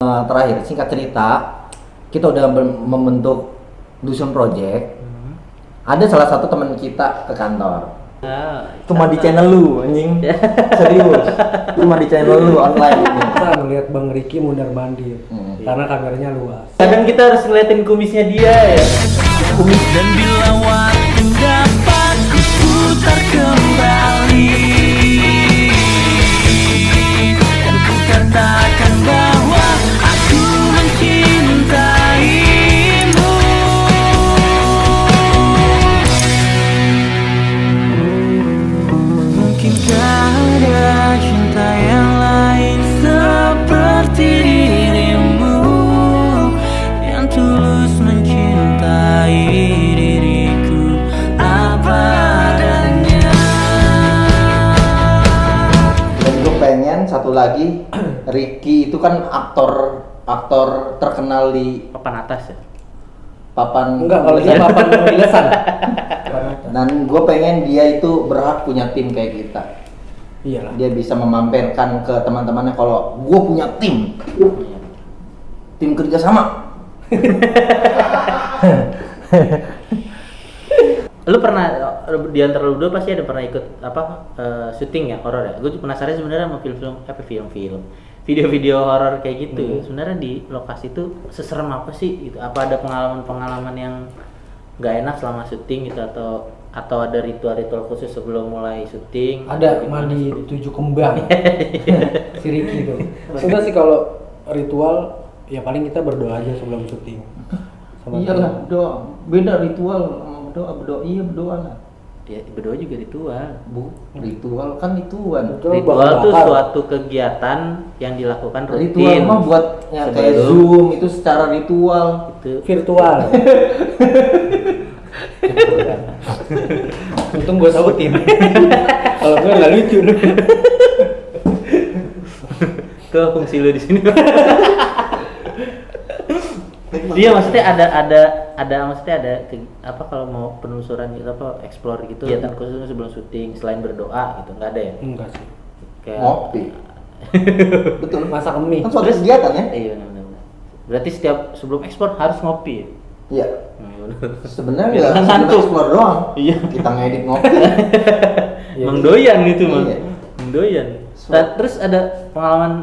Terakhir, singkat cerita, kita udah membentuk Dusun Project. Ada salah satu teman kita ke kantor. Cuma di channel lu, anjing. Serius. Cuma di channel lu online ini. Kita ngeliat Bang Riki mundar mandir karena kameranya luas. Kadang kita harus ngeliatin kumisnya dia ya. Kumis. Dan bila waktu dapat ku putar kembali, dan ku katakan bahwa aku mencintaimu. Mungkinkah ada cinta yang lain seperti dirimu, yang tulus mencintai diriku apa adanya. Dan gue pengen satu lagi, Ricky itu kan aktor terkenal di Papan atas ya. papan. Enggak, kalau dia papan pemilisan. Dan gue pengen dia itu berhak punya tim kayak kita. Iyalah. Dia bisa memamerkan ke teman-temannya kalau gue punya tim kerja sama. Lu pernah di antara lu dua pasti ada pernah ikut syuting ya horor ya? Gue penasaran sebenarnya sama film video-video horor kayak gitu. Sebenarnya di lokasi itu seserem apa sih gitu? Apa ada pengalaman yang nggak enak selama syuting gitu atau ada ritual-ritual khusus sebelum mulai syuting? Ada mandi 7 kembang. Si Riki itu. Sudah sih kalau ritual ya paling kita berdoa aja sebelum syuting. Iyalah, doa. Beda ritual sama berdoa. Iya, berdoa lah. Ya, berdoa juga ritual. Ritual kan rituan. Ritual tuh suatu kegiatan yang dilakukan rutin. Ritual mah buat ya, kayak Zoom itu secara ritual. Itu virtual. Untung gue sautin. Kalau gue nggak lucu. ke fungsi lu di sini. Iya, maksudnya ada kalau mau penelusuran gitu explore gitu kegiatan khusus sebelum syuting selain berdoa gitu nggak ada ya? Enggak sih. Kayak Ngopi. Betul. Masak mie. Kan suatu kegiatan ya? Iya benar. Berarti setiap sebelum ekspor harus ngopi ya? Iya. Sebenarnya Biar nggak ngantuk. explore doang. Iya. Kita ngedit ngopi. Mang doyan gitu Mang. Iya. Mang doyan. Terus ada pengalaman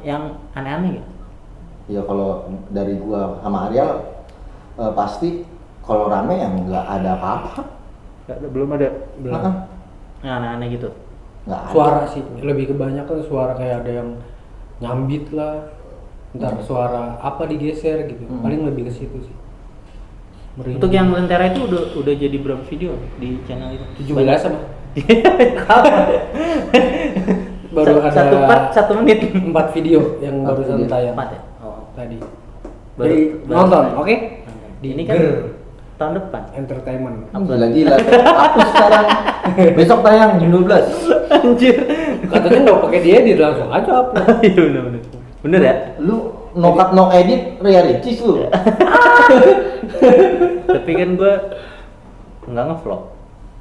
yang aneh-aneh gitu? Ya kalau dari gua sama Ariel pasti kalau rame yang nggak ada apa-apa. Belum ada. Heeh. Yang aneh-aneh gitu. Nggak ada. Suara sih lebih kebanyakan suara kayak ada yang nyambit lah. Entar suara apa digeser gitu. Paling lebih ke situ sih. Merinding. Untuk yang Lentera itu udah jadi berapa video di channel itu? 17 apa? Baru ada satu part 1 menit. 4 video yang Empat barusan video. tayang 4 ya? Oh. tadi. Baru- Jadi baru nonton, tayang. oke? Di Ini kan Ger tahun depan. Entertainment. Gila. Hapus sekarang. Besok tayang jam 12. Anjir. Katanya nggak pakai diedit langsung aja upload. Iya benar. Bener ya? Lu no cut no edit Ria Ricis lu. Tapi kan gua nggak ngevlog.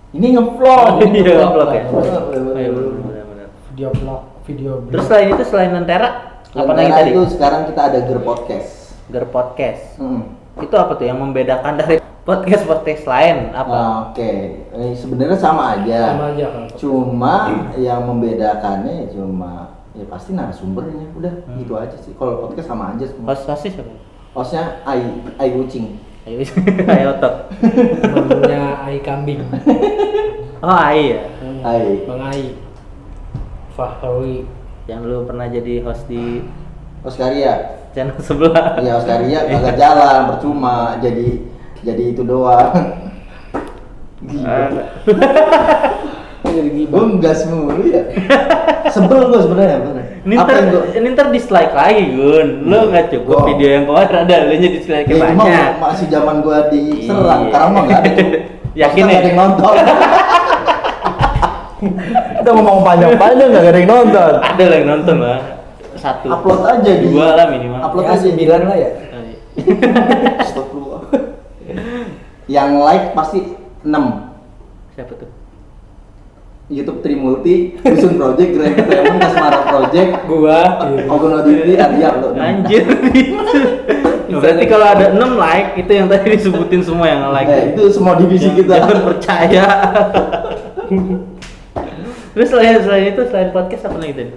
Ini ngevlog. Iya, ngevlog ya. Bener. Oh, iya benar. Video vlog, video. Terus selain itu selain Lentera apa lagi Lentera tadi? itu sekarang kita ada Ger Podcast. Ger Podcast. Hmm. Itu apa tuh yang membedakan dari podcast lain apa? Oke. Sebenarnya sama aja. Sama aja kan. Cuma yang membedakannya ya pasti narasumbernya. Udah gitu aja sih. Kalau podcast sama aja semua. Hostnya siapa? Hostnya Ai Kucing. Ayo, ayo otot. Namanya Ai Kambing. Oh Ai ya. Ai. Bang Ai. Fahri. Yang lu pernah jadi host di Oscaria. channel sebelah. Iya, Oscaria kagak jalan, percuma. Jadi itu doang. Gila. Jadi gibah. Gue ngas mulu ya. Sebel gue sebenarnya bener. Ini ntar dislike lagi Gun. Lu nggak cukup Gua- video yang kemarin ada lu nya dislike Ya, cuma banyak. masih zaman gue diserang. Iya. Sekarang mah nggak ada tuh. Yakin Pasti nggak ya? ada yang nonton. Kita ngomong panjang-panjang nggak ada yang nonton. Ada lah yang nonton lah. 1. Upload aja di. 2 lah minimal. Upload Ya, aja 9 lah ya. Astagfirullah. Yang like pasti 6. Siapa tuh? YouTube Trimulti, Dusun Project, Grand Entertainment, Kasmara Project, Gua Ogun Oditi, Arya lo. Anjir. Berarti kalau ada 6 like itu yang tadi disebutin semua yang like. Itu semua divisi kita. Jangan percaya. Terus selain podcast apa lagi tadi?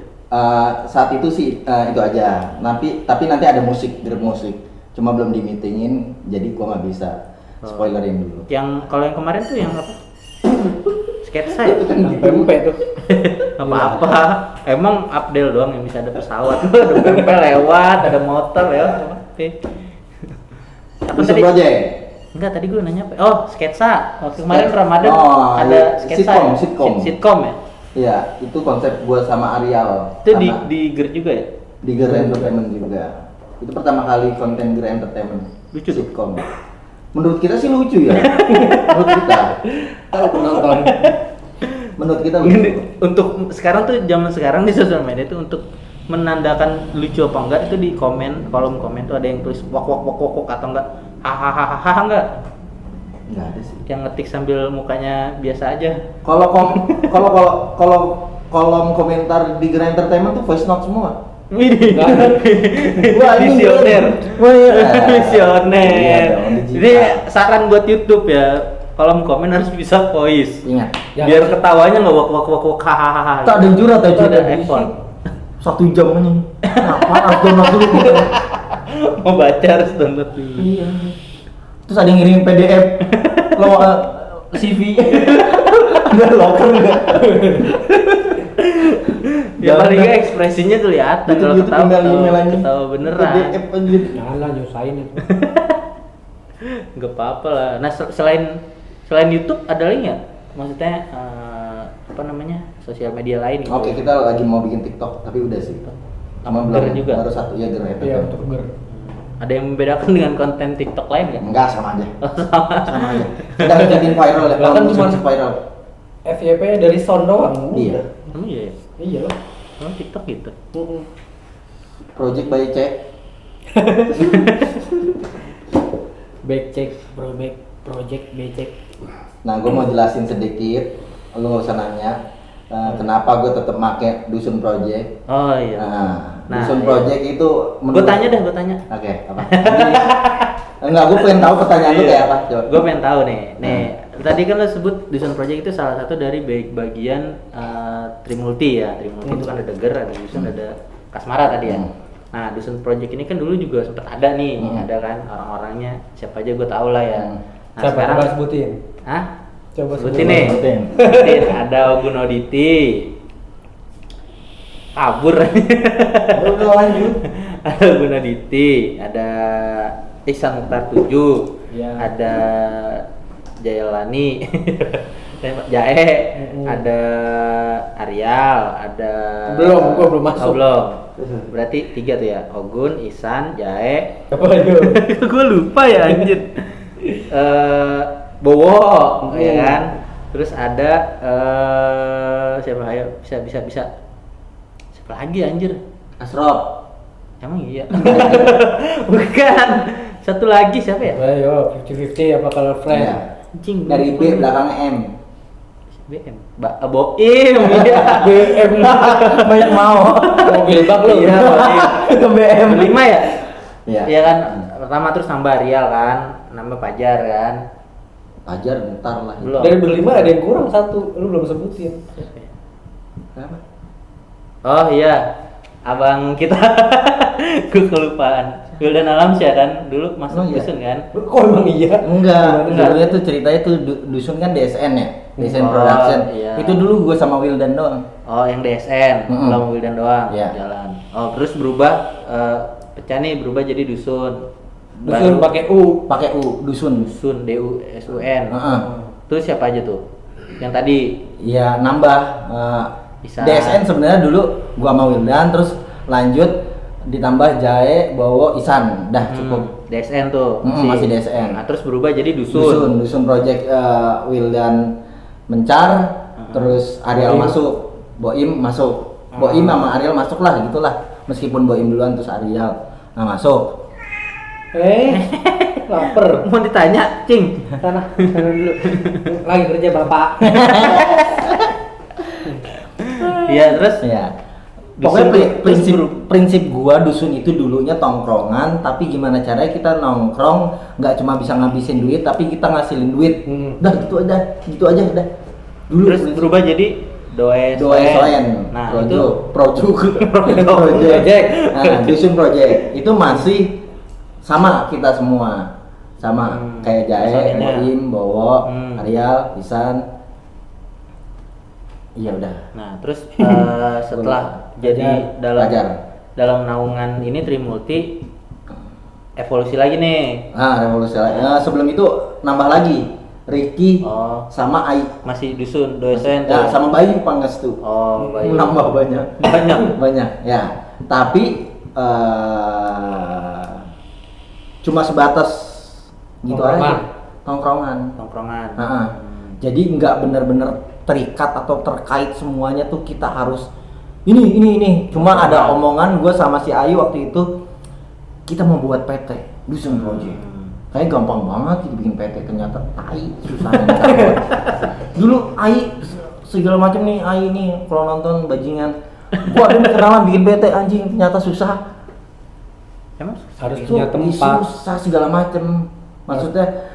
Saat itu sih itu aja. Tapi nanti ada grup musik. Cuma belum di meetingin, jadi gua nggak bisa spoilerin dulu. Yang kalau yang kemarin tuh yang apa? Sketsa ya? Itu kan di pempek tuh. Apa-apa. Emang Abdel doang yang bisa ada pesawat. Ada pempek lewat, ada motor lewat. Oke. Apa Dusun tadi? Project. Enggak, tadi gue nanya apa? Oh, sketsa. Waktu kemarin Ramadan Oh, ada iya. sketsa. Sitcom ya? Iya, itu konsep gua sama Arial. Itu sama di GER juga ya? di Grand Entertainment juga. Itu pertama kali konten Grand Entertainment. Lucu tuh. Sitcom. Menurut kita sih lucu ya. Menurut kita. Tahu penonton. Menurut kita lucu. Untuk sekarang tuh zaman sekarang di sosial media itu untuk menandakan lucu apa enggak itu di kolom komen tuh ada yang tulis wak atau enggak hahaha enggak, Enggak ada sih. yang ngetik sambil mukanya biasa aja. Kalau kolom komentar di Grand Entertainment tuh voice note semua. Widih. Wah, ini Visioner. Wah, iya. Visioner. Iya dong, digital. Ini saran buat YouTube ya. Kolom komen harus bisa voice. Ingat. Biar ketawanya enggak wak hahaha. Tak ada jurat Itu aja ada iPhone. 1 jam aja. Kenapa harus download dulu gitu? Mau baca harus download dulu. Iya. Terus ada yang ngirim PDF lo CV. Ada loker enggak? Ya paling nggak ekspresinya kelihatan Itu kalau YouTube email aja. ketawa beneran. PDF aja. Janganlah nyusahin itu. Nggak apa-apa lah. Nah selain YouTube ada lagi nggak? Maksudnya apa namanya sosial media lain? Gitu? Oke, kita lagi mau bikin TikTok, tapi udah sih. Cuma Ger belum juga? baru satu ya Ger Iya, untuk GER. Ada yang membedakan dengan konten TikTok lain nggak? Enggak, sama aja. Oh, sama. Sama aja. Kita jadiin viral ya. Bahkan Kalau cuma musik viral. FYP dari sound doang. Iya. Emang iya ya? Iya lah. Emang TikTok gitu? Project by C. Backcheck, project becek. Nah, gue mau jelasin sedikit. Lu nggak usah nanya. Kenapa gue tetap make Dusun Project? Oh iya. Nah, Dusun iya. Project itu Gue tanya. Oke, apa? Enggak, gue pengen tahu pertanyaan lu kayak apa, coba. Gue pengen tahu nih. Tadi kan lo sebut Dusun Project itu salah satu dari bagian Trimulti ya. Trimulti itu kan ada GER, ada Dusun, ada Kasmara tadi ya. Nah, Dusun Project ini kan dulu juga sempat ada nih, ada kan orang-orangnya. Siapa aja gue tahu lah ya. Nah, Siapa sekarang coba sebutin? Hah? Coba Sebutin nih. Sebutin. Sebutin. Ada Ogun Oditi. Kabur. Udah lanjut. Ada Ogun Oditi, ada Ihsan Mukhtar 7, Ya. ada Jayalani, Jae, ada Arial, ada Gua belum masuk. Oh, belum. Berarti 3 tuh ya. Ogun, Ihsan, Jae. Apa itu? Gue lupa ya anjir. Bowo, ya kan. Terus ada siapa ayo bisa siapa lagi anjir? Asrop. Emang iya. Bukan. Satu lagi siapa ya? Ayo, 50-50 apa kalau friend? Iya. Anjing. Dari B belakangnya M. BM. Boim. Iya. BM Banyak mau. mobil bak lu. Iya, Boim. Ke BM. Berlima ya? Iya. Iya kan. Pertama terus nambah Rial kan, nambah Pajar kan. Pajar bentar lah. Belum. Dari berlima ada yang kurang satu, lu belum sebutin. Kenapa? Oh iya, abang kita. Gue kelupaan. Wildan Alamsyah kan dulu masuk Oh, iya. Dusun kan. Kok emang iya? Enggak, Enggak. dulunya tuh ceritanya tuh Dusun kan DSN ya, DSN Oh, Production. iya. Itu dulu gue sama Wildan doang. Oh yang DSN, belum Wildan doang Iya. jalan. Oh terus berubah, pecah nih berubah jadi Dusun. Dusun Baru pakai U. Pakai U, Dusun. Dusun DUSUN. Heeh. Terus siapa aja tuh? Yang tadi Iya, nambah Bisa. DSN sebenarnya dulu gua sama Wildan, terus lanjut ditambah Jae, Bowo, Ihsan. Dah cukup. DSN tuh. Masih DSN. Nah, terus berubah jadi Dusun. Dusun Project Wildan mencar, terus Ariel Boim. masuk, Boim masuk. Boim sama Ariel masuk lah gitulah. Meskipun Boim duluan terus Ariel. Nah, masuk. Lapar. Mau ditanya, Cing. Sana dulu. Lagi kerja Bapak. Iya, terus? Ya. Dusun Pokoknya terus prinsip gua dusun itu dulunya tongkrongan, tapi gimana caranya kita nongkrong nggak cuma bisa ngabisin duit, tapi kita ngasilin duit. Udah gitu aja udah. Dulu Terus berubah jadi Doesoen. Nah, project. Nah, dusun project itu masih sama kita semua. Sama kayak Jae, personilnya. Boim, Bowo, Hmm. Arial, Isan. Iya udah. Nah, terus setelah jadi Fajar. dalam naungan ini Trimulti evolusi lagi nih. Revolusi lagi. Sebelum itu nambah lagi Ricky Oh, sama Ai. masih dusun Doesen Ya, tuh. sama Bayu Pangestu. Oh, baik. Nambah banyak. Banyak. Banyak. Ya. Tapi cuma sebatas gitu Tongkrongan. aja. Tongkrongan. Tongkrongan. Nah, jadi nggak bener-bener terikat atau terkait semuanya tuh kita harus ini. Cuma ada omongan gue sama si Ayu waktu itu kita mau buat PT Dusun Project. Kayak gampang banget gitu bikin PT, ternyata tai susah cabut. Dulu Ai segala macam nih Ai nih kalau nonton bajingan. Gua ada kenalan bikin PT anjing ternyata susah. Emang Harus Itu punya tempat. susah segala macem. Maksudnya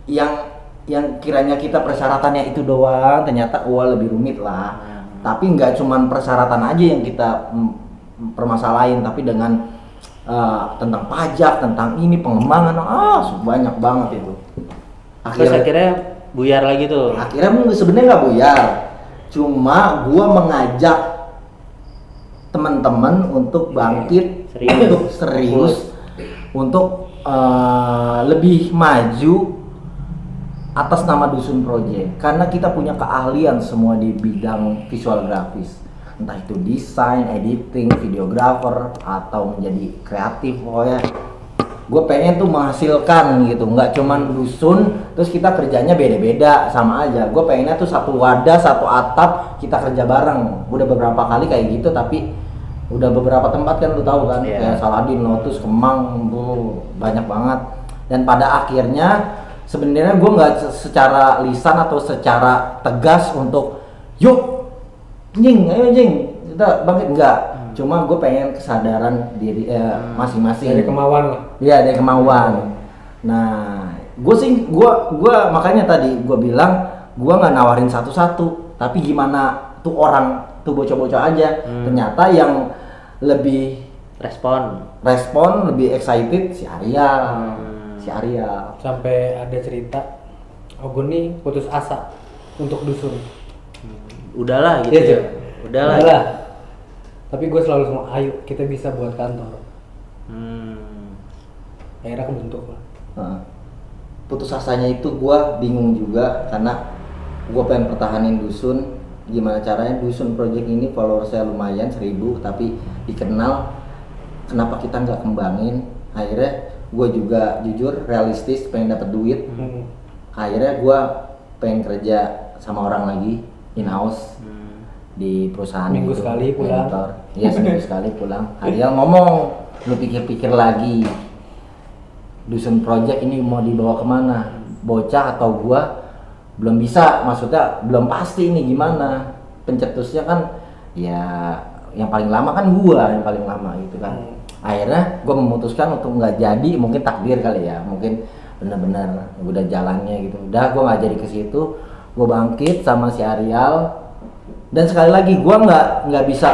yang kiranya kita persyaratannya itu doang, ternyata lebih rumit lah. Tapi nggak cuman persyaratan aja yang kita permasalahin, tapi dengan tentang pajak, tentang ini pengembangan, banyak banget itu. terus akhirnya buyar lagi tuh. Akhirnya sebenarnya nggak buyar, cuma gua mengajak teman-teman untuk bangkit, Serius. untuk serius, untuk lebih maju atas nama Dusun Project, karena kita punya keahlian semua di bidang visual grafis, entah itu desain, editing, videographer, atau menjadi kreatif. Pokoknya gue pengen tuh menghasilkan gitu, nggak cuman dusun terus kita kerjanya beda-beda sama aja. Gue pengennya tuh satu wadah, satu atap, kita kerja bareng. Udah beberapa kali kayak gitu, tapi udah beberapa tempat kan lu tahu kan, Iya. kayak Saladin, Lotus, Kemang, banyak banget. Dan pada akhirnya sebenarnya gue nggak secara lisan atau secara tegas untuk yuk ayo kita bangkit, enggak. Cuma gue pengen kesadaran diri masing-masing Dari kemauan lah. Iya, dari kemauan. Nah, gue makanya tadi gue bilang gue nggak nawarin satu-satu, tapi gimana tuh orang tuh bocah-bocah aja. Ternyata yang lebih Respon. lebih excited si Arial, Sampai ada cerita Ogun nih putus asa untuk dusun. Udahlah gitu. Iya, ya. Cuk. Udahlah. Udahlah. Tapi gue selalu sama ayo kita bisa buat kantor. Akhirnya kebentuk lah. Nah, putus asanya itu gue bingung juga karena gue pengen pertahanin dusun. Gimana caranya Dusun Project ini followersnya lumayan 1000, tapi dikenal. Kenapa kita nggak kembangin? Akhirnya gue juga jujur realistis pengen dapet duit. Akhirnya gue pengen kerja sama orang lagi in house di perusahaan. Minggu gitu, sekali pulang. editor. Iya, seminggu sekali pulang. Ariel ngomong, lu pikir-pikir lagi, Dusun Project ini mau dibawa kemana? Bocah atau gua belum bisa, maksudnya belum pasti ini gimana. Pencetusnya kan ya yang paling lama kan gua yang paling lama gitu kan. Akhirnya gua memutuskan untuk nggak jadi, mungkin takdir kali ya, mungkin benar-benar udah jalannya gitu. Udah gua nggak jadi ke situ, gua bangkit sama si Arial. Dan sekali lagi gua nggak bisa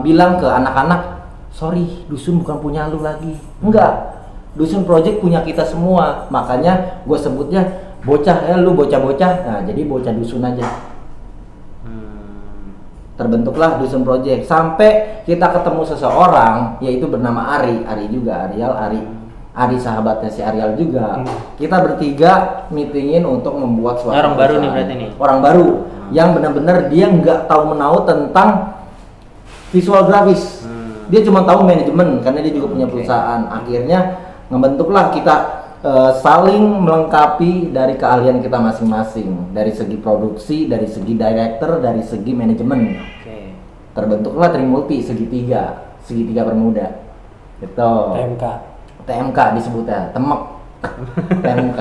bilang ke anak-anak, sorry dusun bukan punya lu lagi. Enggak, Dusun Project punya kita semua. Makanya gue sebutnya bocah, lu bocah-bocah. Nah, jadi bocah dusun aja. Terbentuklah Dusun Project sampai kita ketemu seseorang yaitu bernama Ari juga, Ari sahabatnya si Arial juga. Kita bertiga meetingin untuk membuat suatu Orang baru nih perusahaan. berarti nih? Orang baru yang benar-benar dia nggak tahu menahu tentang visual grafis. Dia cuma tahu manajemen karena dia juga punya perusahaan. Akhirnya ngebentuklah kita saling melengkapi dari keahlian kita masing-masing, dari segi produksi, dari segi director, dari segi manajemen. Oke. Terbentuklah Trimulti segitiga bermuda. Gitu. TMK. TMK disebutnya, Temek. TMK.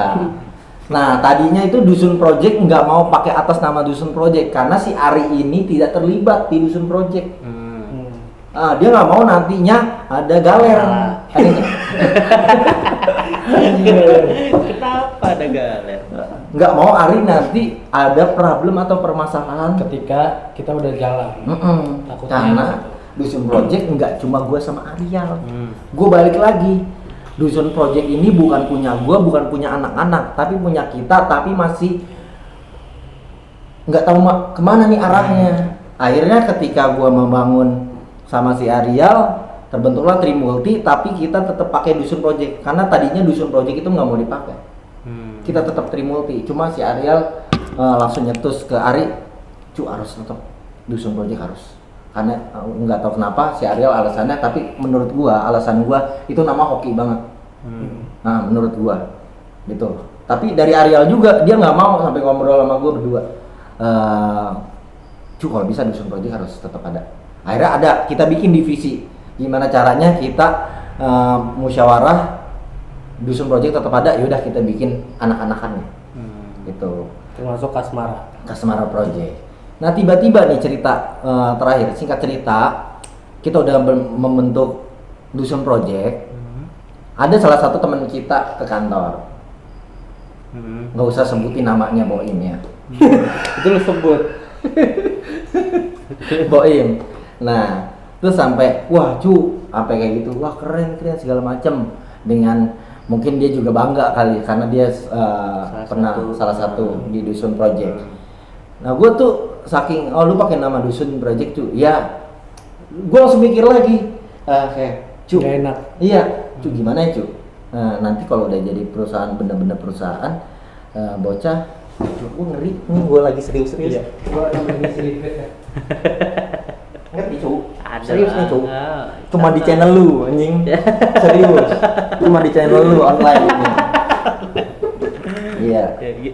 Nah, tadinya itu Dusun Project nggak mau pakai atas nama Dusun Project karena si Ari ini tidak terlibat di Dusun Project. Dia nggak mau nantinya ada galer. Kenapa ada galer? Nggak mau Ari nanti ada problem atau permasalahan Ketika kita udah jalan. Takutnya karena gitu. Dusun Project nggak cuma gue sama Arial. Gue balik lagi. Dusun Project ini bukan punya gue, bukan punya anak-anak, tapi punya kita, tapi masih nggak tahu kemana nih arahnya. Akhirnya ketika gue membangun sama si Arial, terbentuklah Trimulti, tapi kita tetap pakai Dusun Project karena tadinya Dusun Project itu nggak mau dipakai. Kita tetap Trimulti, cuma si Arial langsung nyetus ke Ari, harus tetap Dusun Project harus. Karena nggak tahu kenapa si Arial alasannya, tapi menurut gua alasan gua itu nama hoki banget. Nah menurut gua gitu. Tapi dari Arial juga dia nggak mau sampai ngobrol sama gua berdua. Kalau bisa Dusun Project harus tetap ada. Akhirnya ada, kita bikin divisi. Gimana caranya kita musyawarah Dusun Project tetap ada, yaudah kita bikin anak-anakannya. Gitu. Termasuk Kasmara Project. Nah tiba-tiba nih cerita terakhir, singkat cerita, kita udah membentuk Dusun Project. Ada salah satu teman kita ke kantor, nggak usah sebutin namanya, Boim ya. itu lu sebut. Boim. Nah terus sampai wah apa kayak gitu, wah keren segala macem, dengan mungkin dia juga bangga kali karena dia salah satu di Dusun Project. Nah gue tuh saking lu pakai nama Dusun Project ya, gue langsung mikir lagi kayak Gak enak. Iya gimana ya nanti kalau udah jadi perusahaan, bener-bener perusahaan bocah, gue ngeri nih, gue lagi serius-serius. Iya. Gue namanya serius ya. Ngerti Ada serius nih lah. cuma di channel lu anjing. Serius, cuma di channel lu online ini. Iya.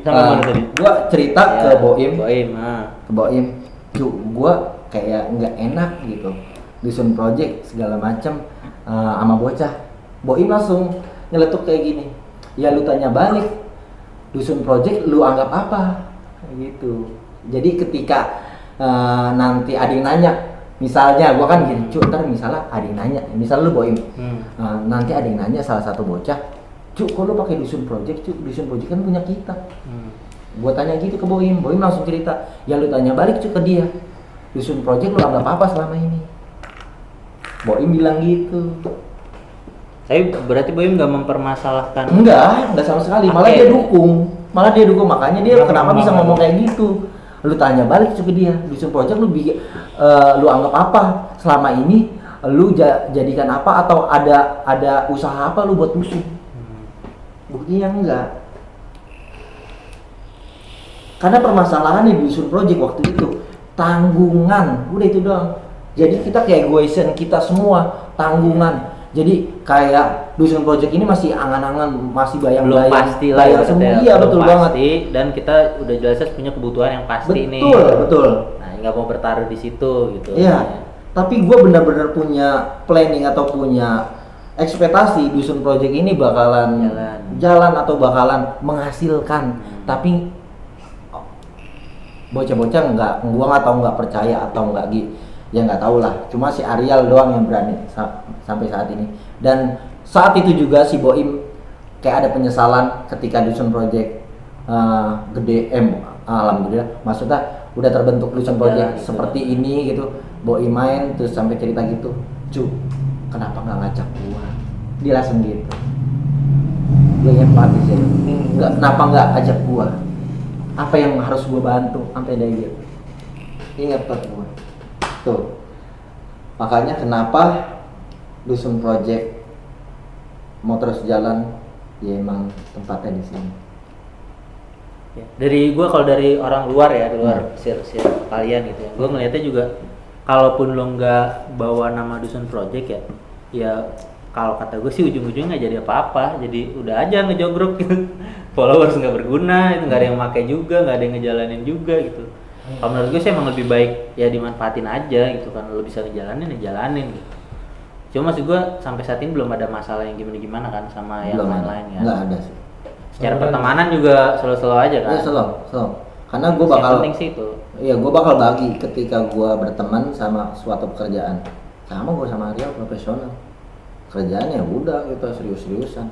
Sama mana tadi? Gua cerita ke Boim. Ke Boim. Gua kayak nggak enak gitu. Dusun Project segala macam sama bocah. Boim langsung nyeletuk kayak gini. Ya lu tanya balik. Dusun Project lu anggap apa? Kayak gitu. Jadi ketika nanti ada yang nanya, misalnya gua kan gini, ntar misalnya ada yang nanya, misal lu Boim. Nanti ada yang nanya salah satu bocah, kok lu pakai Dusun Project? Dusun Project kan punya kita. Gua tanya gitu ke Boim langsung cerita, ya lu tanya balik ke dia, Dusun Project lu anggap apa selama ini? Boim bilang gitu. Tapi berarti Boim nggak mempermasalahkan? Enggak sama sekali, malah dia dukung, makanya dia kenapa bisa ngomong kayak gitu. Lu tanya balik ke dia, Dusun Project lu anggap apa selama ini, lu jadikan apa, atau ada usaha apa lu buat dusun? Buktinya enggak. Karena permasalahan di Dusun Project waktu itu tanggungan, udah itu doang. Jadi kita kayak egoisan kita semua, tanggungan. Jadi kayak Dusun Project ini masih angan-angan, masih bayang-bayang. Belum pasti lah ya, semua. Iya betul banget. Dan kita udah jelas punya kebutuhan yang pasti nih. Betul. Nah nggak mau bertaruh di situ gitu. Iya. Tapi gue benar-benar punya planning atau punya ekspektasi Dusun Project ini bakalan jalan atau bakalan menghasilkan. Tapi bocah-bocah gua nggak tahu, nggak percaya atau nggak ya nggak tahu lah. Cuma si Arial doang yang berani sampai saat ini. Dan saat itu juga si Boim kayak ada penyesalan ketika Dusun Project alhamdulillah, maksudnya udah terbentuk Dusun Project gitu. Seperti ini gitu. Boim main terus sampai cerita gitu, kenapa nggak ngajak gua? Dia langsung gitu. Gue empatis ya. Kenapa nggak ajak gua? Apa yang harus gua bantu? Sampai dia gitu. Ingat gua. Tuh. Makanya kenapa Dusun Project mau terus jalan, ya emang tempatnya di sini. Ya, kalau dari orang luar ya, luar circle kalian gitu ya, gue ngeliatnya juga kalaupun lo nggak bawa nama Dusun Project ya kalau kata gue sih ujung-ujungnya nggak jadi apa-apa, jadi udah aja ngejogrok gitu. Followers nggak berguna, itu nggak ada yang pakai juga, nggak ada yang ngejalanin juga gitu. Kalau menurut gue sih emang lebih baik ya dimanfaatin aja gitu kan, lo bisa ngejalanin ya jalanin gitu. Cuma maksud gue sampai saat ini belum ada masalah yang gimana-gimana kan sama yang lain-lain ya. Nggak ada sih. secara Selalu pertemanan juga selalu aja kan. Ya selalu. Karena gue Yang bakal, penting sih itu. iya gue bakal bagi ketika gue berteman sama suatu pekerjaan. Sama gue sama Arya profesional. Kerjaannya udah kita serius-seriusan.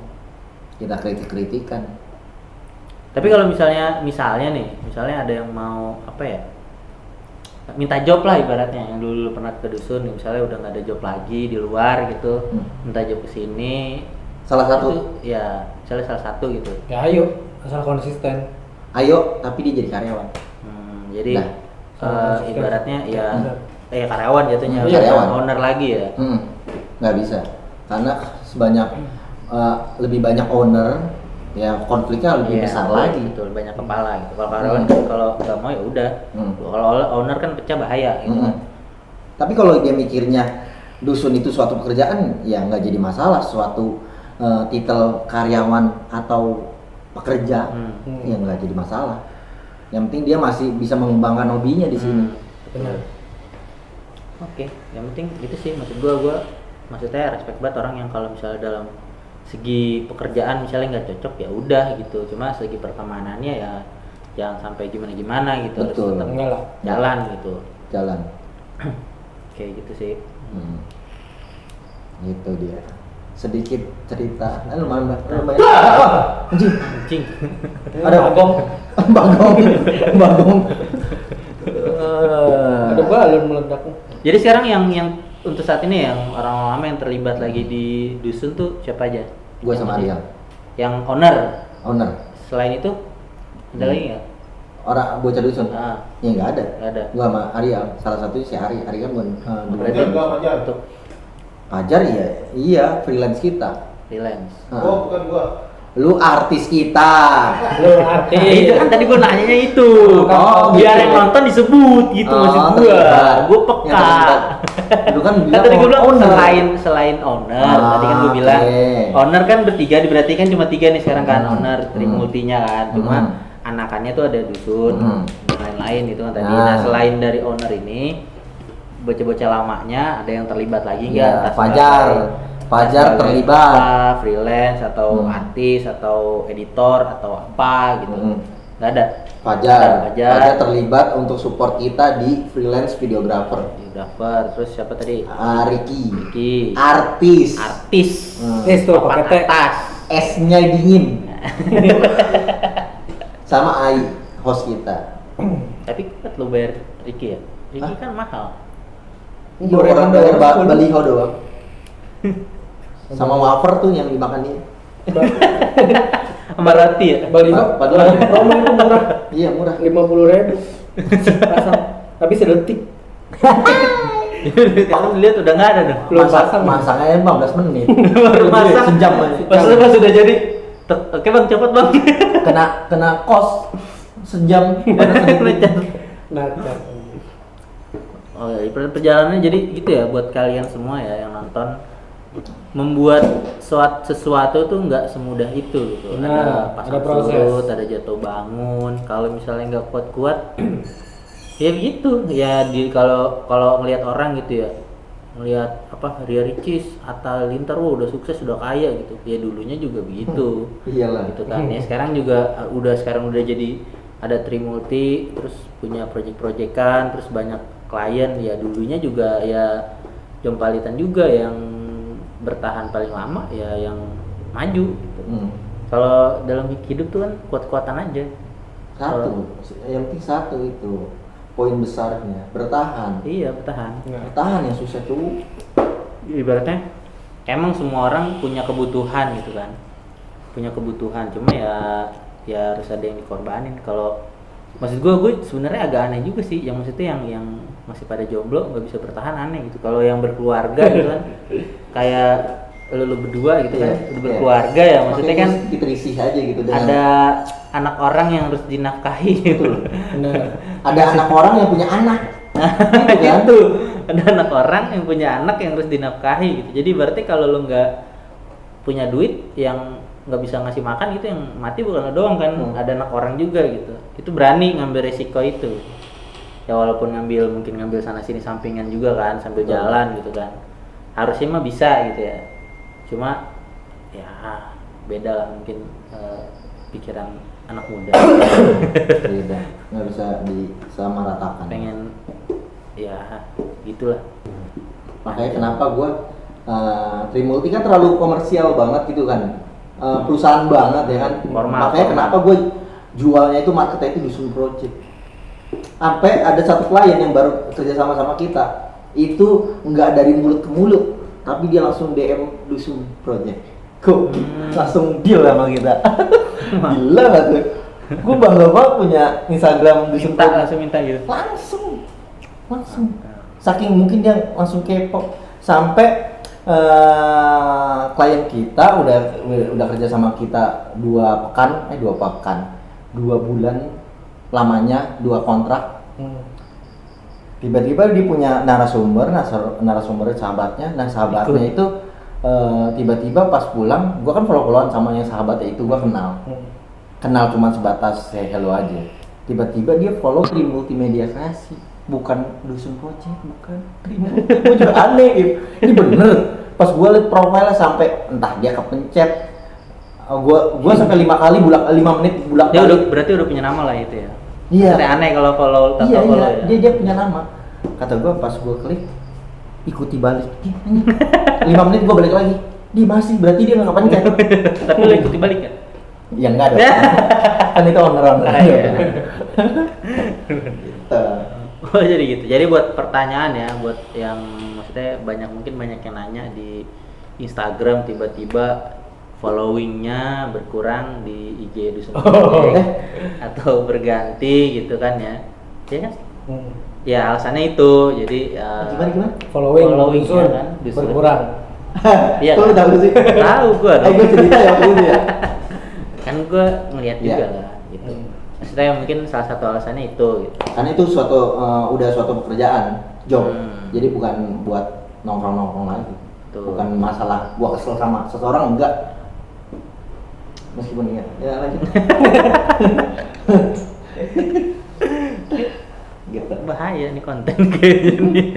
Kita kritik-kritikan. Tapi kalau misalnya ada yang mau apa ya, minta job lah ibaratnya, yang dulu pernah ke dusun, misalnya udah nggak ada job lagi di luar gitu, minta job ke sini. Salah satu. Itu, ya, misalnya salah satu gitu. Ya ayo, asal konsisten. Ayo, tapi dia jadi karyawan. Jadi Nah. ibaratnya ya, Benar. karyawan jatuhnya, Iya, karyawan. owner lagi ya. Nggak bisa. Karena lebih banyak owner, ya konfliknya lebih Iya, besar lagi. betul, banyak kepala gitu. Kalau karyawan kan kalau nggak mau ya udah. Kalau owner kan pecah bahaya gitu kan. Tapi kalau dia mikirnya dusun itu suatu pekerjaan, ya nggak jadi masalah. Suatu titel karyawan atau pekerja, ya nggak jadi masalah. Yang penting dia masih bisa mengembangkan hobinya di sini. Benar. Oke, yang penting itu sih maksud gua maksudnya respect banget orang yang kalau misalnya dalam segi pekerjaan misalnya nggak cocok ya udah gitu. Cuma segi pertemanannya ya jangan sampai gimana gitu. Harus Betul. tetap Enggak lah. jalan gitu. Jalan. Kayak gitu sih. Gitu dia. Sedikit cerita. Lumayan. Anjing. Ada bagong. Ada balon meledak. Jadi sekarang yang untuk saat ini yang orang lama yang terlibat lagi di dusun tuh siapa aja? Gue sama Arya. Yang owner. Selain itu ada lagi nggak? Orang bocah dusun. Ah, Ya nggak ada. nggak ada. Gua sama Arya. Salah satu si Ari. Ari kan bukan. Berarti untuk Pajar iya freelance kita. freelance. Nah. bukan gua. Lu artis kita. Lu artis. Nah, itu kan tadi gua nanyanya itu. Oh, biar gitu. yang nonton disebut gitu maksud gua. terlibat. Gua peka. Ya, terlibat. Lu kan Kan bilang tadi gua bilang owner. selain owner, tadi kan gua oke. bilang owner kan bertiga, berarti kan cuma 3 nih sekarang kan owner multinya kan. Cuma anakannya tuh ada dusun dan lain-lain itu kan tadi. Nah, selain dari owner ini bocah-bocah lamanya ada yang terlibat lagi nggak? Iya, Entah Fajar sebagai terlibat. apa, freelance atau artis atau editor atau apa gitu. Nggak ada. Fajar Fajar. terlibat untuk support kita di freelance videographer. Videographer, terus siapa tadi? Ricky. Ki. Artis. Tuh pakai T. atas. S-nya dingin. Sama Ai, host kita. Tapi kan lu bayar Ricky ya? Ricky kan mahal. Iya, orang bayar baliho doang. Sama wafer tuh yang dimakan dia. Sama roti ya? Baliho. Padahal Promo itu murah. Iya murah. 50.000. Pasang. Tapi sedetik. Sekarang lihat udah nggak ada dong. Belum pasang. Masaknya 15 menit. Baru masak. Sejam aja. Pas sudah jadi. Oke bang, cepet bang. Kena kos sejam. Nah, Oh ya, perjalanannya jadi gitu ya buat kalian semua ya yang nonton, membuat sesuatu tuh nggak semudah itu gitu. Nah, Ada pasang ada proses. surut, ada jatuh bangun. Kalau misalnya nggak kuat-kuat, ya gitu. Ya kalau ngelihat orang gitu ya, ngelihat apa Ria Ricis, Atta Lintar, wah udah sukses, udah kaya gitu. Ya dulunya juga begitu. Iyalah. Gitu kan. Ya sekarang sekarang udah jadi ada Trimulti, terus punya project-projectan, terus banyak klien. Ya dulunya juga ya jompalitan juga yang bertahan paling lama ya yang maju gitu. Kalau dalam hidup tuh kan kuat-kuatan aja. Yang penting satu itu poin besarnya, bertahan. Iya, bertahan. Bertahan yang susah tuh. Ibaratnya emang semua orang punya kebutuhan gitu kan. Punya kebutuhan, cuma ya harus ada yang dikorbanin. Kalau maksud gue sebenarnya agak aneh juga sih, yang maksudnya yang masih pada jomblo nggak bisa bertahan, aneh gitu. Kalau yang berkeluarga gitu kan, kayak lu berdua gitu kan, udah berkeluarga ya, maksudnya kan kita risih aja gitu dengan ada anak orang yang harus dinafkahi gitu. benar. ada anak orang yang punya anak. Gitu kan? Gitu. Ada anak orang yang punya anak yang harus dinafkahi gitu. Jadi berarti kalau lu nggak punya duit yang nggak bisa ngasih makan gitu, yang mati bukan lo doang kan, ada anak orang juga gitu. Itu berani ngambil resiko itu. Ya walaupun mungkin ngambil sana sini sampingan juga kan, sambil jalan gitu kan. Harusnya mah bisa gitu ya. Cuma ya beda lah mungkin pikiran anak muda. Beda, nggak bisa disamaratakan. Pengen ya gitulah. Makanya kenapa gue Trimulti kan terlalu komersial banget gitu kan, perusahaan banget ya kan. Makanya kenapa gue jualnya itu marketnya itu Dusun Project. Sampai ada satu klien yang baru kerja sama kita, itu nggak dari mulut ke mulut, tapi dia langsung DM Dusun Project. Kok langsung deal sama kita. Gila gak tuh? Gue bangga banget punya Instagram Dusun Project. Langsung minta gitu. Langsung. Saking mungkin dia langsung kepo sampai klien kita udah kerja sama kita 2 bulan lamanya, 2 kontrak. Tiba-tiba dia punya narasumber sahabatnya. Nah sahabatnya itu tiba-tiba pas pulang, gua kan follow-followan sama yang sahabatnya itu, gua kenal cuma sebatas say hello aja. Tiba-tiba dia follow di multimedia kreasi, bukan Dusun Project, bukan Trimulti. Gua juga aneh gitu. Ini bener. Pas gua liat profile sampai entah dia kepencet. Gua sampai 5 kali 5 menit bulak Dia balik. berarti udah punya nama lah itu ya. Iya. Maksudnya aneh kalau follow Iya, follow ya. dia punya nama. Kata gua pas gua klik ikuti balik. 5 menit gua balik lagi. Dia masih, berarti dia nggak kepencet. Tapi lo ikuti balik kan? Ya enggak dong. Kan itu owner. Iya. Gitu. Oh jadi gitu. Jadi buat pertanyaan ya, buat yang maksudnya banyak yang nanya di Instagram tiba-tiba followingnya berkurang di IG Dusun Project atau berganti gitu kan ya. Ya kan? Ya alasannya itu. Jadi Gimana? Following Dusun kan Dusun. berkurang. Iya. Kok lu tahu sih? Tahu gua. Gua cerita ya dulu ya. Kan gua ngeliat Iya. juga lah gitu. Maksudnya mungkin salah satu alasannya itu gitu. Karena itu udah suatu pekerjaan, job. Hmm. Jadi bukan buat nongkrong-nongkrong lagi. Tuh. Bukan masalah gua kesel sama seseorang, enggak. Meskipun iya. Ya lanjut. Gitu. Bahaya nih konten kayak gini.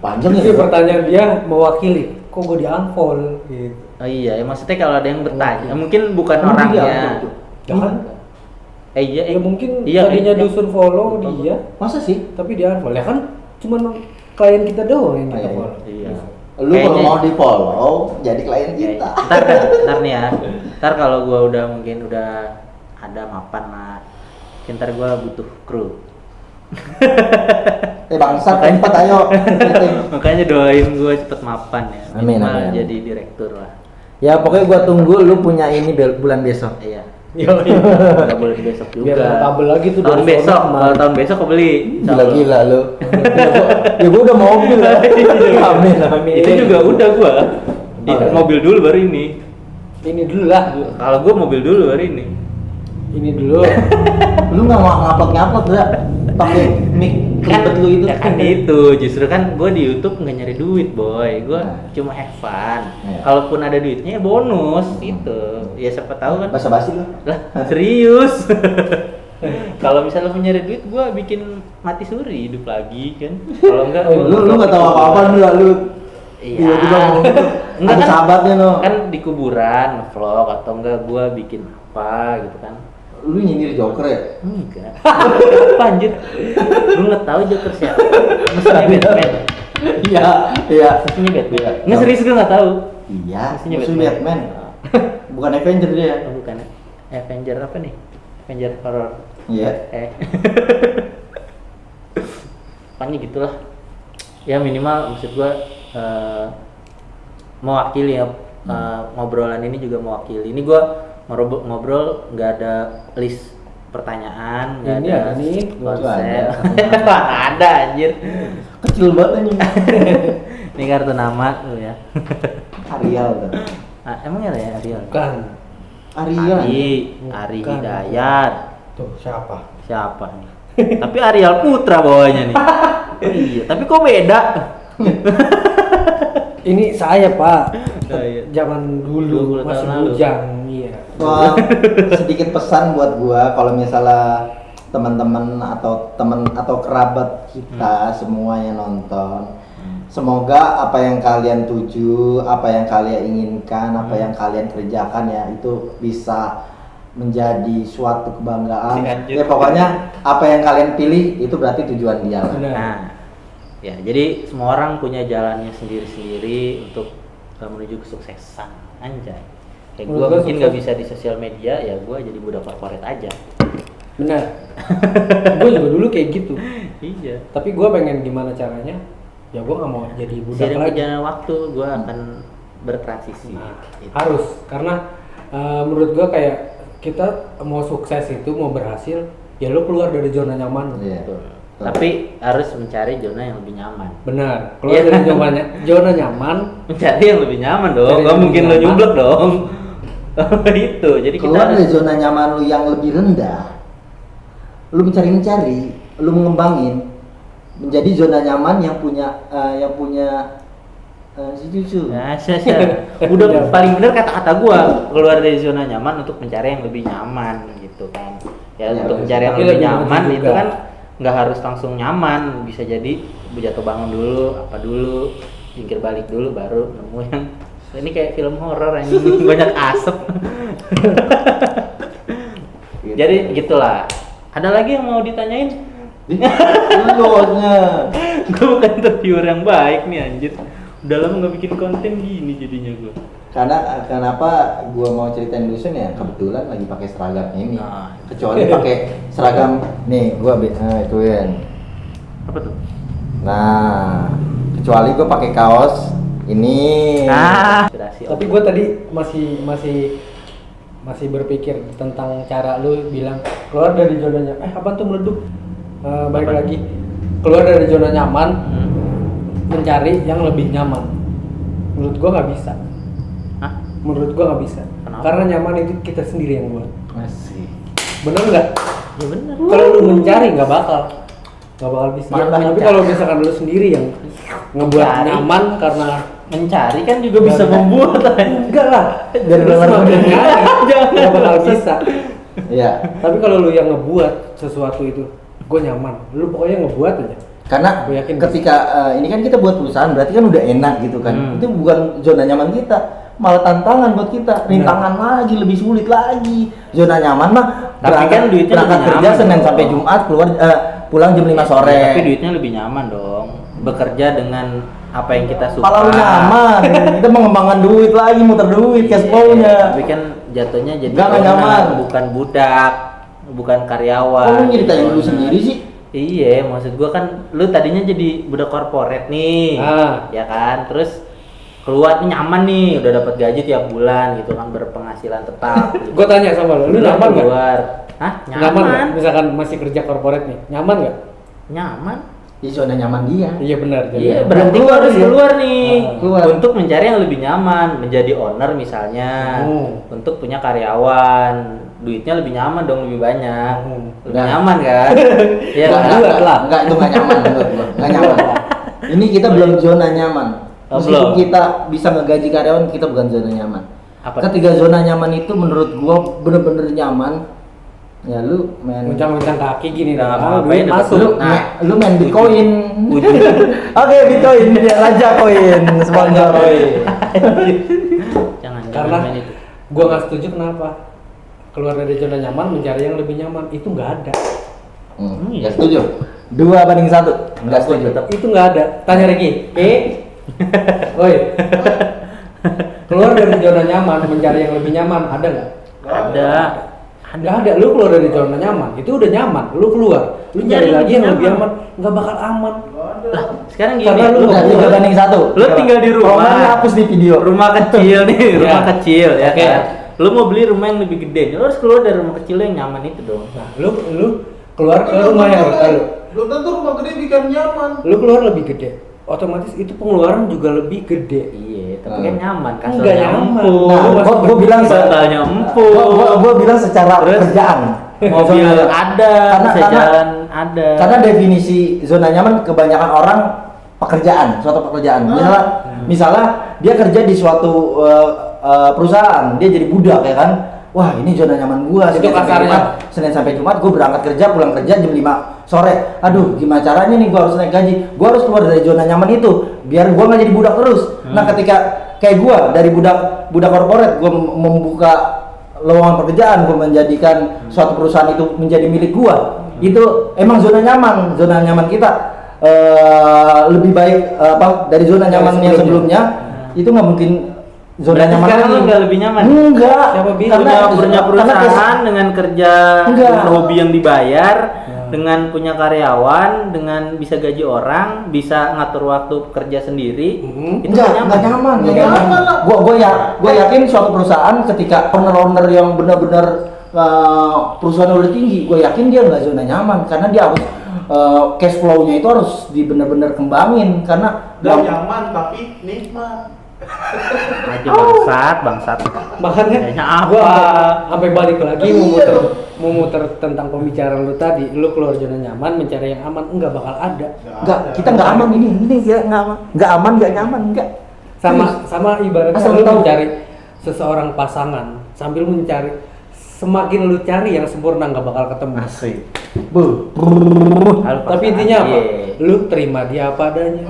Panjang Tapi ya. pertanyaan dia mewakili, kok gue di unfollow gitu. Oh iya, ya maksudnya kalau ada yang bertanya, mungkin bukan Emang orangnya. dia apa? Ya kan? Iya, Ya mungkin iya, tadinya iya. Dusun follow dia, Masa sih? tapi dia unfollow. Ya kan cuman klien kita doang yang kita Iya, follow. Iya. Lu kalau Kayaknya- mau di follow jadi klien Ya, kita. ntar nih ya. Ntar kalau gua mungkin udah ada mapan lah. Ntar gua butuh kru. Bangsat tempat ayo. Makanya doain gua cepet mapan ya. Amin, Minimal amin. jadi direktur lah. Ya pokoknya gua tunggu lu punya ini bulan besok. Iya. Yo, Nggak boleh besok juga. biar tabel lagi tuh tahun dari besok. sono Kalau tahun besok kau beli. Gila lu. Ya gua udah mobil lah. Amin amin. Itu juga udah gua. Oh. Mobil dulu baru ini. Ini dulu lah. Kalau gua mobil dulu baru ini. Ini dulu. Lu nggak mau ngupload gak? Pakai mic ribet lu itu. Ya kan itu, justru kan gue di YouTube nggak nyari duit boy, gue Nah. cuma have fun. Iya. Kalaupun ada duitnya ya bonus gitu. Ya siapa tahu kan. Basa-basi lu. Lah serius. Kalau misalnya mau nyari duit, gue bikin mati suri hidup lagi kan. Kalau enggak, Lu nggak tahu apa-apa lu. Iya. Tiba-tiba ngomong gitu. Enggak Ada kan, sahabatnya no. kan di kuburan vlog atau enggak gue bikin apa gitu kan. Lu nyindir Joker ya? Enggak. Apa anjir? Lu nggak tahu Joker siapa? Musuhnya Batman. Iya, iya. Musuhnya Batman. Nggak serius gue nggak tahu. Iya, Musuhnya musuh Batman. Batman. Bukan Avenger dia. Oh, bukan. Avenger apa nih? Avenger horror. Iya. Pokoknya gitulah. Ya minimal maksud gua mewakili ya, ngobrolan ini juga mewakili. Ini gua ngobrol nggak ada list pertanyaan, nggak Ini ada ada nih, konsep. Mana ada anjir. Kecil banget anjing. Ini kartu nama tuh ya. Arial tuh. Ah, emang ya Ariel? Bukan. Arial. Ari Bukan. Hidayat. Tuh siapa? Siapa nih? Tapi Ariel Putra bawahnya nih. Iya, tapi kok beda? Ini saya Pak. Oh, iya. Zaman 20 dulu tahun masih lalu. bujang, iya. Wah, sedikit pesan buat gua kalau misalnya teman-teman atau kerabat kita semua yang nonton, semoga apa yang kalian tuju, apa yang kalian inginkan, apa yang kalian kerjakan ya itu bisa menjadi suatu kebanggaan. Lanjut. Ya pokoknya apa yang kalian pilih itu berarti tujuan dia lah. Benar. Nah, ya jadi semua orang punya jalannya sendiri-sendiri untuk menuju kesuksesan. Anjay. Kayak gue Menurut gua mungkin sukses. nggak bisa di sosial media, ya gue jadi budak corporate aja. Benar. Gue juga dulu kayak gitu. Iya. Tapi gue pengen gimana caranya? Ya gue nggak mau jadi budak Seiring lagi. berjalannya waktu, gue akan bertransisi. Nah, Gitu. harus karena menurut gue kayak kita mau sukses itu mau berhasil ya lo keluar dari zona nyaman. Iya. Betul. Tapi harus mencari zona yang lebih nyaman. Benar. Keluar Iya. dari zona nyaman. Mencari yang lebih nyaman dong. Cari Gak yang mungkin lebih lo nyaman. nyublek dong. Itu. Jadi kita Keluar dari harus zona nyaman lu yang lebih rendah, lu mencari, lu mengembangin menjadi zona nyaman yang punya si cucu. Nah, udah paling bener kata-kata gua, keluar dari zona nyaman untuk mencari yang lebih nyaman gitu kan. Ya, Ya, untuk betul. mencari yang Tapi lebih lebih nyaman maju itu juga. kan nggak harus langsung nyaman, bisa jadi jatuh bangun dulu, apa dulu, jungkir balik dulu baru nemu yang ini kayak film horor yang banyak asap. Jadi gitulah. Ada lagi yang mau ditanyain? Lolosnya. Gue bukan interviewer yang baik nih anjir. Udah lama nggak bikin konten gini jadinya gue. Karena kenapa gua mau ceritain dusun ya, kebetulan lagi pakai seragam ini. Nah. Kecuali pakai seragam nih, gua ituin. Apa tuh? Nah, kecuali gua pakai kaos ini. Ah, inspirasi. Tapi gue tadi masih berpikir tentang cara lu bilang keluar dari zona nyaman. Apa tuh meleduk? Balik Apa? lagi. Keluar dari zona nyaman, Hmm. mencari yang lebih nyaman. Menurut gue nggak bisa. Hah? Menurut gue nggak bisa. Kenapa? Karena nyaman itu kita sendiri yang buat. Masih. Bener nggak? Ya benar. Kalau lu mencari nggak bakal bisa. Malah Tapi mencari. kalau misalkan lu sendiri yang ngebuat Mencari. nyaman karena Mencari kan juga bisa Nggak. membuat. enggak lah. Dari Lu luar semakin negeri. nyari, Jangan. nggak bakal bisa. Iya. Tapi kalau lu yang ngebuat sesuatu itu, gue nyaman. Lu pokoknya ngebuat aja. Karena Gua yakin ketika ini kan kita buat perusahaan berarti kan udah enak gitu kan. Hmm. Itu bukan zona nyaman kita, malah tantangan buat kita. Rintangan lagi, lebih sulit lagi. Zona nyaman mah Tapi kan duitnya berangkat lebih kerja nyaman Senin dong. sampai Jumat, keluar pulang jam 5 sore. Tapi duitnya lebih nyaman dong. Bekerja dengan apa yang kita suka. Malah lu nyaman. Kita mengembangkan duit lagi, muter duit, cash flow-nya. Tapi kan jatuhnya jadi Nggak owner, nyaman. bukan budak, bukan karyawan. Kok lu nyeritain lu Owner. sendiri sih? Iya, maksud gua kan lu tadinya jadi budak korporat nih. Ah. Ya kan? Terus keluar nih nyaman nih, udah dapat gaji tiap bulan gitu kan, berpenghasilan tetap. Gitu. Gue tanya sama lu Udah nyaman nggak? keluar. Hah? Nyaman nggak? Misalkan masih kerja korporat nih, nyaman nggak? Nyaman. Di zona nyaman dia. Iya benar. jadi. Iya, berarti gua harus ya. keluar nih. Keluar. Untuk mencari yang lebih nyaman, menjadi owner misalnya. Untuk punya karyawan, duitnya lebih nyaman dong, lebih banyak. Lebih Udah. nyaman kan? Iya Enggak, kan? Buat lah. Enggak, itu enggak nyaman menurut gua. Enggak nyaman. Ini kita belum zona nyaman. Oh, Meskipun belum. kita bisa ngegaji karyawan, kita bukan zona nyaman. Apa? Ketika zona nyaman itu menurut gua bener-bener nyaman. Ya lu main Mencang-mencang kaki gini, Udah nggak nah, apa-apain, duit udah masuk. betul. Nah, lu main Bitcoin. Ujung. Oke, Bitcoin dia Raja Koin sponsor. Jangan Karena main itu. gue nggak setuju kenapa keluar dari zona nyaman mencari yang lebih nyaman itu nggak ada. Enggak setuju. 2-1. Enggak setuju. Itu nggak ada. Tanya Ricky. Woi. Keluar dari zona nyaman mencari yang lebih nyaman ada nggak? Ada. Nggak ada. Lu keluar dari zona nyaman itu udah nyaman. Lu keluar. Lu Nyari nyari lagi yang lebih lebih nyaman. aman. Nggak bakal aman. Lah, sekarang gini. Karena lu Udah nggak 3-1. Lu tinggal di rumah. Romannya hapus di video. Rumah kecil nih, rumah Ya. kecil ya Oke. kan. Lu mau beli rumah yang lebih gede, lu harus keluar dari rumah kecil yang nyaman itu dong. Nah, lu keluar ke rumah yang lu. Belum tentu rumah gede bikin nyaman. Lu keluar lebih gede. Otomatis itu pengeluaran juga lebih gede. Iya, tapi kan nyaman, Nggak kasurnya nyaman. empuk. Nah, gua bilang bantalnya empuk. Gua bilang secara Terus? pekerjaan. Mobil ada, bisa Karena- jalan ada. Karena definisi zona nyaman kebanyakan orang pekerjaan, suatu pekerjaan. Misalnya dia kerja di suatu perusahaan, dia jadi budak ya kan. Wah, ini zona nyaman gua. Itu Senin sampai kasarnya. Jumat, Senin sampai Jumat gua berangkat kerja, pulang kerja jam 5 sore. Aduh, gimana caranya nih gua harus naik gaji? Gua harus keluar dari zona nyaman itu biar gua nggak jadi budak terus. Nah, ketika kayak gua dari budak korporat gua membuka lowongan pekerjaan, gua menjadikan suatu perusahaan itu menjadi milik gua. Itu emang zona nyaman kita lebih baik dari zona nyaman yang sebelumnya. Itu nggak mungkin zona Berarti nyaman sekarang lagi. lu nggak lebih nyaman? Enggak. Siapa bilang? Punya perusahaan dengan kerja Enggak. dengan hobi yang dibayar, dengan punya karyawan, dengan bisa gaji orang, bisa ngatur waktu kerja sendiri. Itu Enggak nyaman. Gua yakin suatu perusahaan ketika owner yang benar-benar perusahaan udah tinggi, gue yakin dia nggak zona nyaman karena dia harus cash flow-nya itu harus benar-benar kembangin karena Dan nyaman tapi nikmat. Aja bangsat. Makanya Kayaknya apa? gua sampai balik lagi memutar tentang pembicaraan lu tadi. Lu keluar zona nyaman mencari yang aman, enggak bakal ada. kita nggak aman ini ya nggak aman nggak nyaman nggak Sama ibaratnya Asal lu tahu. mencari seseorang pasangan sambil mencari, semakin lu cari yang sempurna nggak bakal ketemu. asik Tapi intinya apa? Iya. Lu terima dia apa adanya.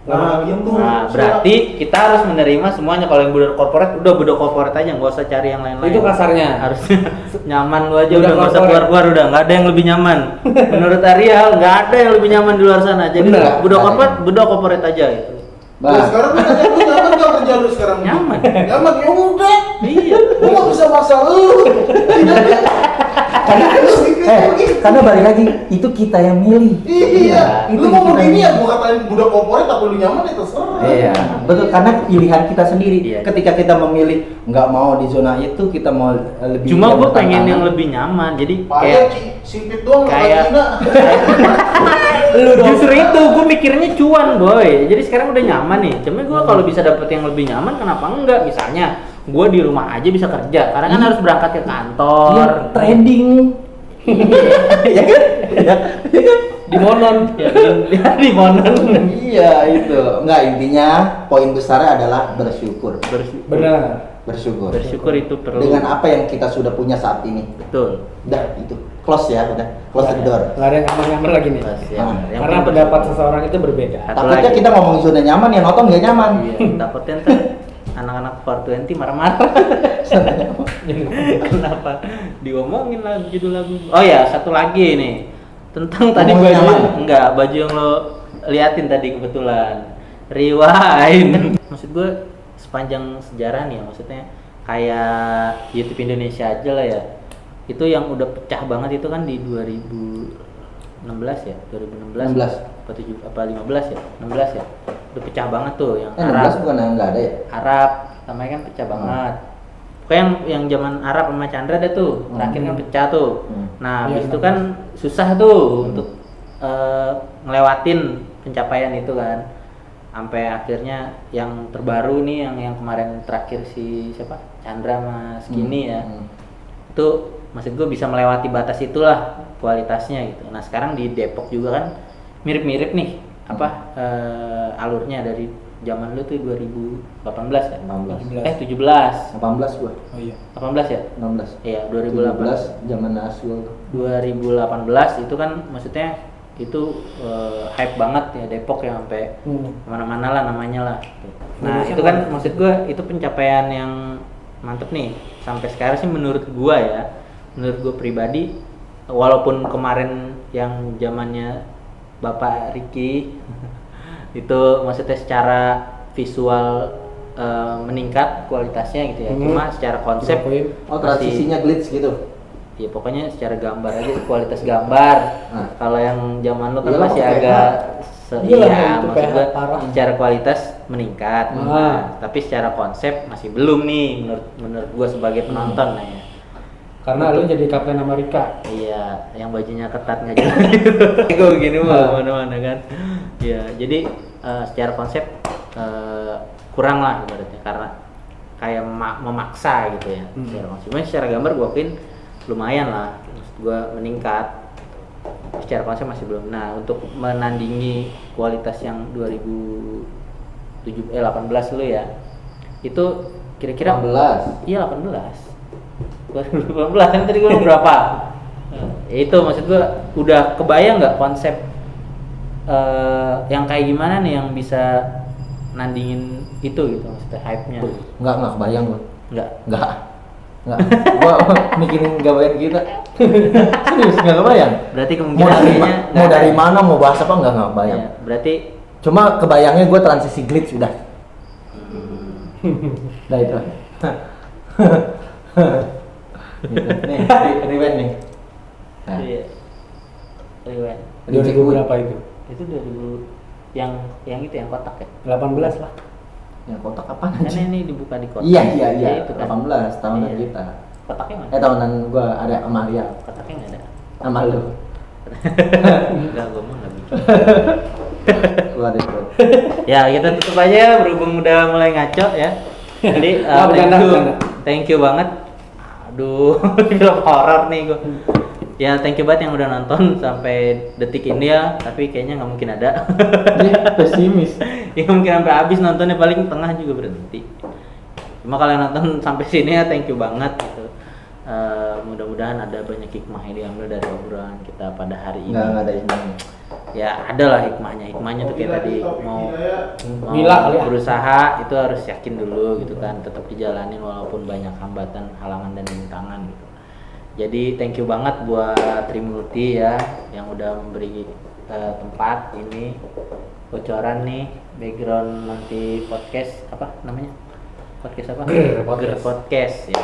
Nah, gitu. Nah, berarti kita harus menerima semuanya. Kalau yang budak korporat, udah budak korporat aja, nggak usah cari yang lain-lain. Itu kasarnya. Harusnya nyaman lu aja, Budak udah nggak usah korporat. keluar-keluar, udah nggak ada yang lebih nyaman. Menurut Ariel, nggak ada yang lebih nyaman di luar sana. Jadi Bener. budak korporat aja gitu. Nah, sekarang lu tanya lu nyaman gak kerja lu sekarang? Nyaman. Nyaman, ya udah. Iya. Gua gak bisa maksa lu. karena balik lagi itu kita yang milih. Iya. Itu Lu mau kita begini yang- ya, gua katain budak korporat tapi lu nyaman ya terserah. Iya, betul karena pilihan kita sendiri. Iya. Ketika kita memilih nggak mau di zona itu, kita mau lebih. Cuma gue bertantangan. pengen yang lebih nyaman. Jadi Payah kayak sipit doang kayak- Cina. justru itu gue mikirnya cuan boy. Jadi sekarang udah nyaman nih. Cuma gue kalau bisa dapet yang lebih nyaman, kenapa enggak? Misalnya gue di rumah aja bisa kerja. Karena kan harus berangkat ke kantor. Iya, trading. Ya kan? Ya kan? Di Monon. Ya, di Monon. Iya itu. Enggak, intinya poin besarnya adalah bersyukur. Benar. Bersyukur. Bersyukur itu perlu. Dengan apa yang kita sudah punya saat ini. Betul. Udah itu. Close ya, udah. Close the door. Nggak ada yang aman-aman lagi nih. Pas, ya. Ah, Yang Karena penting pendapat bersyukur. seseorang itu berbeda. Satu Takutnya lagi. kita ngomongin zona nyaman, yang nonton nggak nyaman. Iya, takutnya ntar anak-anak 420 marah-marah. Kenapa diomongin lah judul lagu? Oh ya, satu lagi nih. Tentang tadi Ngomongin baju, nyaman. enggak, baju yang lo liatin tadi kebetulan. Rewind. Maksud gue sepanjang sejarah nih ya, maksudnya kayak YouTube Indonesia aja lah ya. Itu yang udah pecah banget itu kan di 2016 ya, 2016. 16. Apa 15 ya? 16 ya. Udah pecah banget tuh yang 16 bukan yang nggak ada ya? Arab namanya kan pecah banget. Pokoknya yang zaman Arab sama Chandra ada tuh, terakhir kan pecah tuh. Nah, Iya, habis itu 16. kan susah tuh untuk ngelewatin pencapaian itu kan. Sampai akhirnya yang terbaru nih yang kemarin terakhir si siapa? Chandra sama Skinny ya. Itu maksud gue bisa melewati batas itulah kualitasnya gitu. Nah, sekarang di Depok juga kan mirip-mirip nih alurnya dari zaman lu tuh 2018 ya? 17. 18 gua. Oh iya. 18 ya? 16. Iya, 2018. 17 zaman Aswil tuh. 2018 itu kan maksudnya itu hype banget ya Depok yang sampai kemana-mana lah namanya lah. Nah Indonesia itu kan maksud gue itu pencapaian yang mantep nih sampai sekarang sih menurut gue ya, menurut gue pribadi walaupun kemarin yang zamannya Bapak Ricky itu maksudnya secara visual meningkat kualitasnya gitu ya, cuma secara konsep Oh, transisinya glitch gitu. ya pokoknya secara gambar aja kualitas gambar. Nah. Kalau yang zaman lu kan Iyalah, masih pakai agak Iyalah, iya itu maksud PH gua parah. secara kualitas meningkat. Ah. Nah, tapi secara konsep masih belum nih menurut gua sebagai penonton lah ya. Karena lu jadi Kapten Amerika. Iya, yang bajunya ketat nggak jelas gitu. Gue begini mah mana-mana kan. Iya, jadi secara konsep kurang lah ibaratnya karena kayak memaksa gitu ya. Secara konsep. Cuma secara gambar gua akuin lumayan lah, maksud gua meningkat. Secara konsep masih belum. Nah, untuk menandingi kualitas yang 18 dulu ya. Itu kira-kira 18. Iya 18. 2018 kan tadi gua ngomong berapa? Itu maksud gua udah kebayang nggak konsep yang kayak gimana nih yang bisa nandingin itu gitu maksudnya hype-nya. Enggak kebayang gua. Enggak. Enggak. Nggak, gua mikirin gawean kita. Serius nggak kebayang. Berarti Mau kemungkinan dari, kayaknya mau dari mana, mau bahas apa nggak kebayang. Ya, berarti Cuma kebayangnya gue transisi glitch udah. Udah itu. Gitu. Nih, rewind nih. Nah, iya. Rewind. 2000 berapa itu? Itu 2000 yang itu yang kotak ya. 18 lah. yang kotak apa Kan aja? ini dibuka di kotak. Iya, Itu kan. 18 tahunan Iya. kita. Kotaknya mana? Tahunan gua ada sama Ria, Kotaknya nggak ada. sama lu. Enggak, gue mah nggak bikin. Gua ada itu. Ya kita tutup aja ya, berhubung udah mulai ngaco ya. Jadi bercanda. thank you banget. Aduh, film horor nih gue. Ya thank you banget yang udah nonton sampai detik ini ya. Tapi kayaknya nggak mungkin ada. Dia pesimis. Ya mungkin sampai habis nontonnya, paling tengah juga berhenti. Cuma kalau yang nonton sampai sini ya thank you banget gitu. Mudah-mudahan ada banyak hikmah yang diambil dari obrolan kita pada hari ini. Enggak ada ini. Ya ada lah hikmahnya tuh kayak tadi mau Gila kali ya. berusaha itu harus yakin dulu gitu kan, tetap dijalanin walaupun banyak hambatan, halangan dan rintangan gitu. Jadi thank you banget buat Trimulti ya yang udah memberi tempat ini, bocoran nih background nanti podcast apa namanya, podcast apa? Podcast. Podcast ya.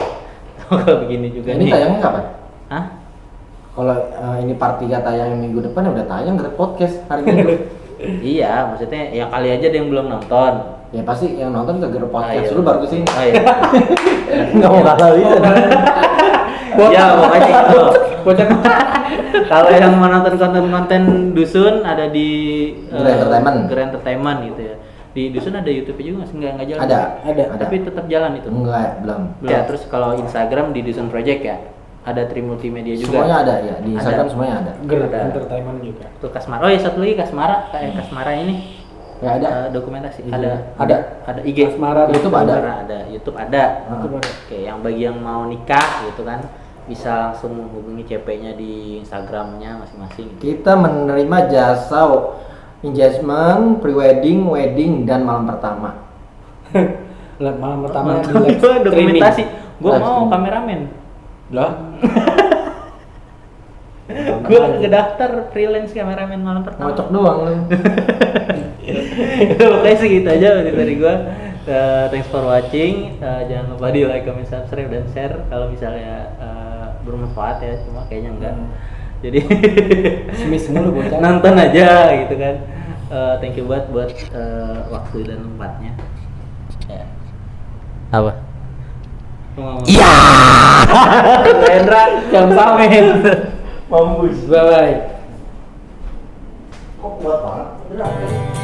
Kalau begini juga Ini nih. tayangnya kapan? Hah? Kalau ini part 3 tayang minggu depan ya udah tayang Grab Podcast hari Minggu. Iya, maksudnya ya kali aja ada yang belum nonton. Ya pasti yang nonton ke Grab Podcast iya. dulu baru kesini. Oh iya. Nggak mau kalah bisa. Ya pokoknya itu. Kalau yang mau nonton konten-konten dusun ada di Grand Entertainment. Grand Entertainment gitu ya. Di dusun ada YouTube juga nggak sih? Nggak jalan. Ada. Tapi tetap jalan itu. Enggak, belum. Ya terus kalau Instagram di Dusun Project ya. Ada Trimultimedia juga. Semuanya ada ya, di Instagram Ada. semuanya ada. Gerak Ada. entertainment juga. Tuh Kasmara. Oh ya satu lagi Kasmara, kayak Kasmara ini Ya ada. dokumentasi. Iya. Ada IG. Kasmara, YouTube ada. Ada YouTube ada. Ah. Oke, yang bagi yang mau nikah gitu kan bisa langsung menghubungi CP-nya di Instagramnya masing-masing. Kita menerima jasa engagement, pre-wedding, wedding, dan malam pertama. Malam pertama di Nonton live gua dokumentasi. Gua Live mau streaming. kameramen. Lah. Gua ngedaftar freelance kameramen malam pertama. Ngocok doang lu. Pokoknya segitu aja dari gua. Thanks for watching. Jangan lupa di like, comment, subscribe dan share kalau misalnya bermanfaat ya. Cuma kayaknya enggak. Jadi Semis mulu bocah. nonton aja gitu kan. Thank you buat waktu dan tempatnya. Ya. Apa? Iya. Hendra, jangan pamer. Mampus. Bye bye. Kok kuat banget?